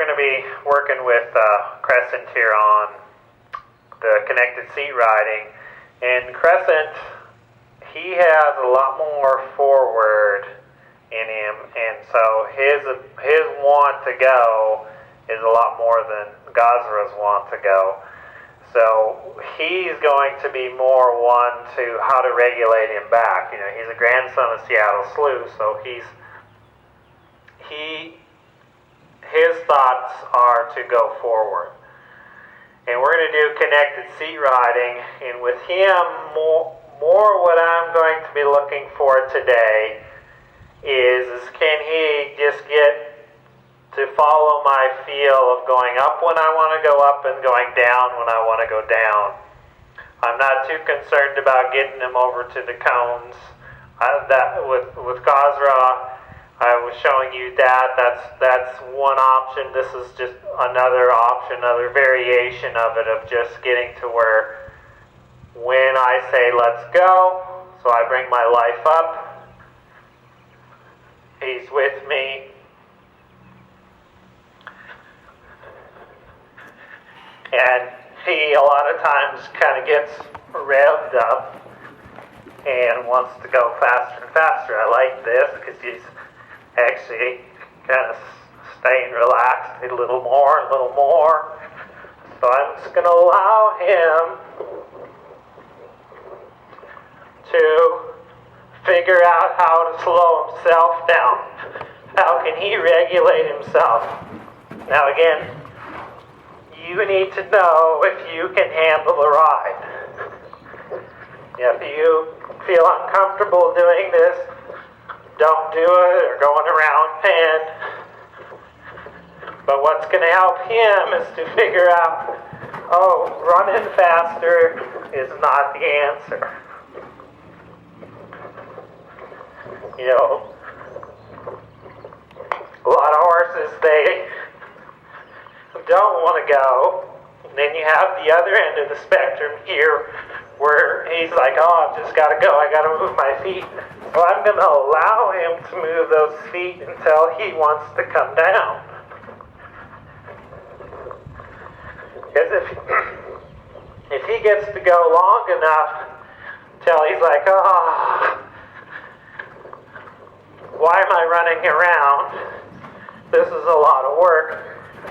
going to be working with Crescent here on the connected seat riding. And Crescent, he has a lot more forward in him, and so his want to go is a lot more than Gasra's want to go. So he's going to be more one to how to regulate him back. You know, he's a grandson of Seattle Slew, so his thoughts are to go forward. And we're going to do connected seat riding, and with him, more what I'm going to be looking for today is can he just get to follow my feel of going up when I want to go up and going down when I want to go down. I'm not too concerned about getting him over to the cones. With Gasra, I was showing you that's one option. This is just another option, another variation of it, of just getting to where when I say let's go, so I bring my life up, he's with me, and he a lot of times kind of gets revved up and wants to go faster and faster. I like this because he's actually kind of staying relaxed a little more. So I'm just going to allow him to figure out how to slow himself down. How can he regulate himself? Now again, you need to know if you can handle the ride. If you feel uncomfortable doing this, don't do it, or going around pen. But what's going to help him is to figure out, running faster is not the answer. You know, a lot of horses, they don't want to go. And then you have the other end of the spectrum here where he's like, I've just got to go. I got to move my feet. So I'm going to allow him to move those feet until he wants to come down. Because if he gets to go long enough till he's like, why am I running around? This is a lot of work.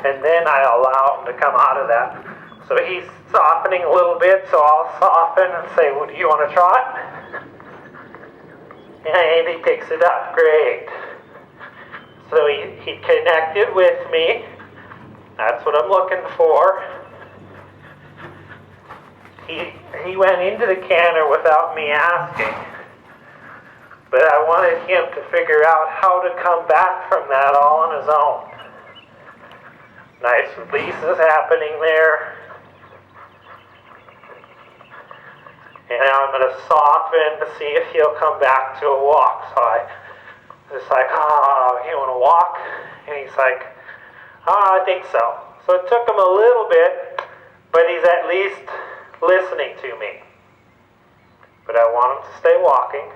And then I allow him to come out of that. So he's softening a little bit, so I'll soften and say, well, do you want to trot? And he picks it up. Great. So he connected with me. That's what I'm looking for. He went into the canter without me asking. But I wanted him to figure out how to come back from that all on his own. Nice release is happening there. And now I'm going to soften to see if he'll come back to a walk. So I just like, you want to walk? And he's like, I think so. So it took him a little bit, but he's at least listening to me. But I want him to stay walking.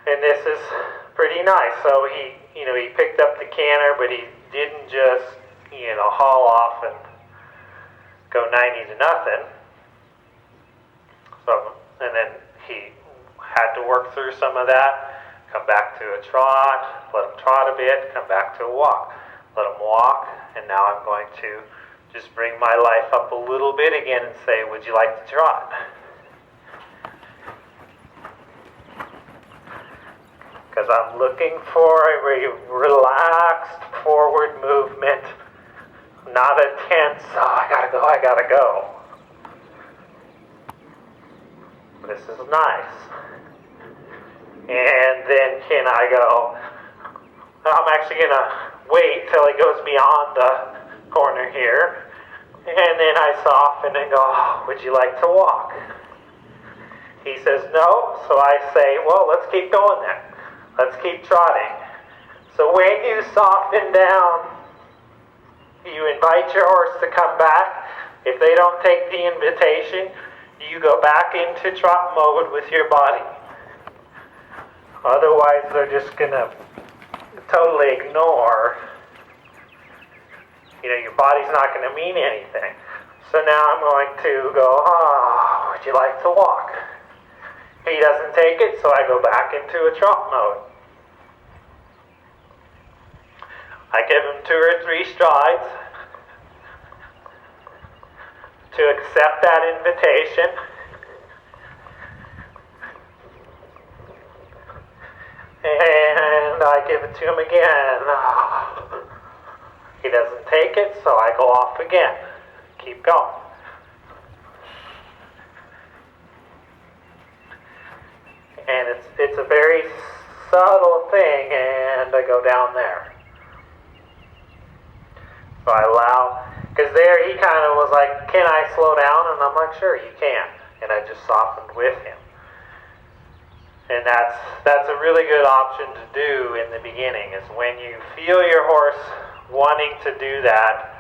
And this is pretty nice. So he picked up the canter, but he didn't just, haul off and go 90 to nothing. So, and then he had to work through some of that, come back to a trot, let him trot a bit, come back to a walk, let him walk, and now I'm going to just bring my life up a little bit again and say, would you like to trot? Because I'm looking for a relaxed forward movement, not a tense, I gotta go. This is nice. And then can I go, I'm actually going to wait till he goes beyond the corner here. And then I soften and go, would you like to walk? He says no, so I say, well, let's keep going then. Let's keep trotting. So when you soften down, you invite your horse to come back. If they don't take the invitation, you go back into trot mode with your body. Otherwise, they're just going to totally ignore, your body's not going to mean anything. So now I'm going to go, oh, would you like to walk? He doesn't take it, so I go back into a trot mode. I give him 2 or 3 strides to accept that invitation. And I give it to him again. He doesn't take it, so I go off again. Keep going. And it's a very subtle thing, and I go down there. So I allow, because there he kind of was like, can I slow down? And I'm like, sure, you can. And I just softened with him. And that's a really good option to do in the beginning, is when you feel your horse wanting to do that,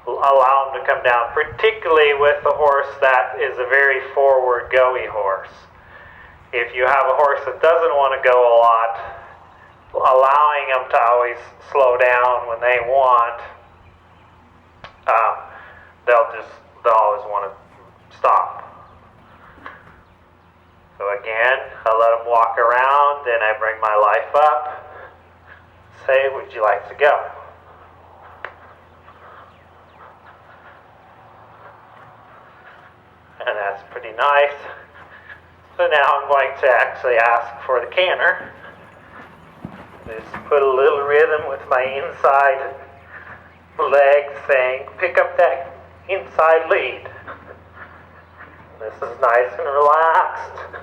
allow him to come down, particularly with a horse that is a very forward goey horse. If you have a horse that doesn't want to go a lot, allowing them to always slow down when they want, they'll always want to stop. So again, I let them walk around, then I bring my life up, say, would you like to go? And that's pretty nice. So now I'm going to actually ask for the canter. Just put a little rhythm with my inside leg saying, pick up that inside lead. This is nice and relaxed.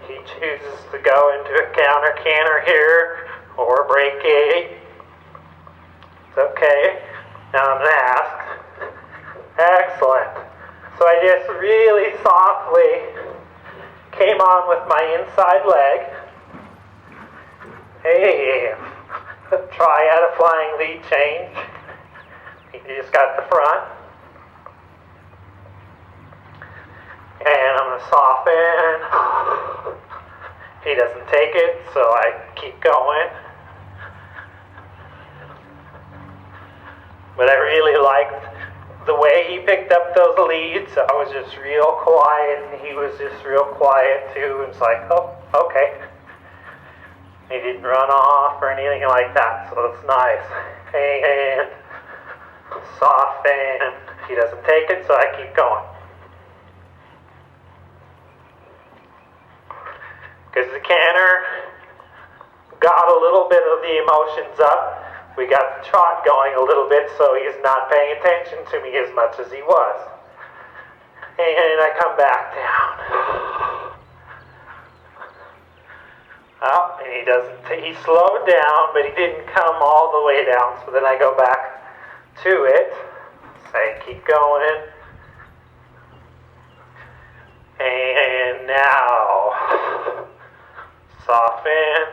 He chooses to go into a counter canter here or break gate. It's okay. Now I'm going to ask. Excellent. So I just really softly came on with my inside leg. Hey, try out a flying lead change. You just got the front. And I'm going to soften. He doesn't take it, so I keep going. But I really liked the way he picked up those leads. I was just real quiet, and he was just real quiet too. It's like, oh, okay. He didn't run off or anything like that, so it's nice. And soften. He doesn't take it, so I keep going. Because the canter got a little bit of the emotions up. We got the trot going a little bit, so he's not paying attention to me as much as he was. And I come back down. Oh, and he slowed down, but he didn't come all the way down, so then I go back to it. Say, keep going. And now, soften.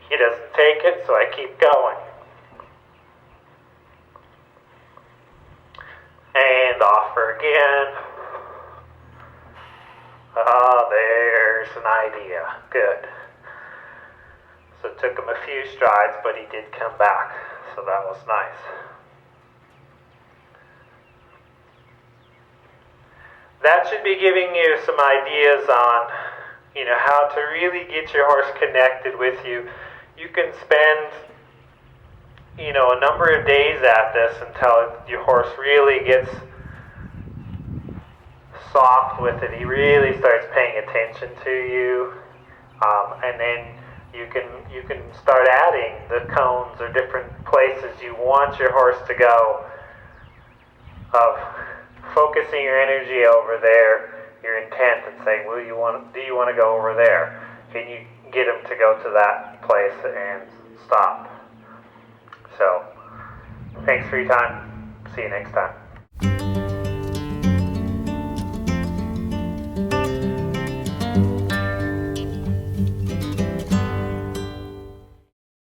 He doesn't take it, so I keep going. And offer again. There's an idea. Good. So it took him a few strides, but he did come back. So that was nice. That should be giving you some ideas on, how to really get your horse connected with you. You can spend, a number of days at this until your horse really gets soft with it. He really starts paying attention to you, and then you can start adding the cones or different places you want your horse to go, of focusing your energy over there, your intent, and saying, do you want to go over there? Can you get him to go to that place and stop? So, thanks for your time. See you next time.